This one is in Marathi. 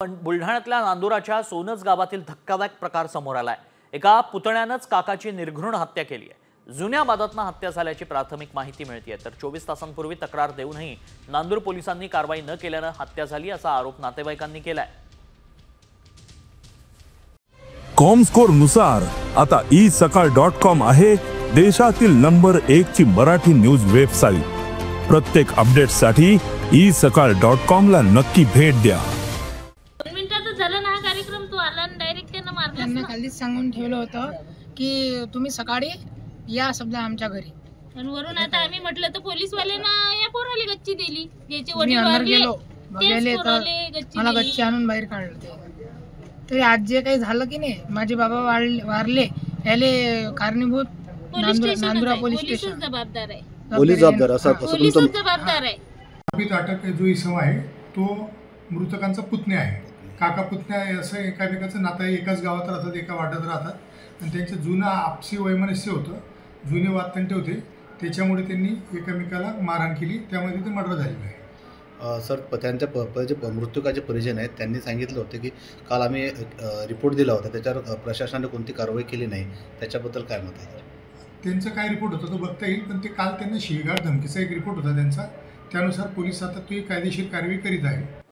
पण बुलढाण्यातल्या नांदुराच्या सोनज गावातील धक्कादायक प्रकार समोर आलाय। एका पुतण्यानंच काकाची निर्घृण हत्या केली आहे। जुन्या वादातनं हत्या झाल्याची प्राथमिक माहिती मिळतेय, तर 24 तासांपूर्वी तक्रार देऊनही नांदूर पोलिसांनी कारवाई न केल्यानं हत्या झाली असा आरोप नातेवाईकांनी केलाय। कॉमस्कोर नुसार आता isakal.com आहे देशातील नंबर 1 ची मराठी न्यूज वेबसाईट। प्रत्येक अपडेटसाठी isakal.com ला नक्की भेट द्या। त्यांना खालीच सांगून ठेवलं होतं की तुम्ही सकाळी या समजा आमच्या घरी, पण वरून आता आम्ही म्हटलं तर पोलीसवाल्यांना या पोराला गच्ची दिली, ज्याचे मी वडील अंदर वारले गेलो बघायले तेच तर पोराले गच्ची मला दिली। गच्ची आणून बाहेर काढलं ते। तरी आज जे काही झालं की नाही, माझे बाबा वारले याले कारणीभूत नांदुरा पोलीस स्टेशन जबाबदार आहे। पोलीस जबाबदार असं पोलीस जबाबदार आहे। आरोपीत अटक जो इसम आहे तो मृतकांचा पुतण्या आहे। काका पुतण्या असं एकामेकाचं नातं आहे, एकाच गावात राहतात, एका वाड्यात राहतात आणि त्यांचं जुनं आपसी वैमनस्य होतं, जुने वादतंटे होते, त्याच्यामुळे त्यांनी एकमेकाला मारहाण केली, त्यामध्ये ते मर्डर झालेलं आहे। सर त्यांच्या जे मृतकाचे परिजन आहेत त्यांनी सांगितलं होतं की काल आम्ही रिपोर्ट दिला होता, त्याच्यावर प्रशासनाने कोणती कारवाई केली नाही, त्याच्याबद्दल काय मत आहे? त्यांचा काय रिपोर्ट होता तो बघता येईल, पण ते काल त्यांना शिवीगाळ धमकीचा एक रिपोर्ट होता त्यांचा, त्यानुसार पोलीस आता ती कायदेशीर कारवाई करीत आहे।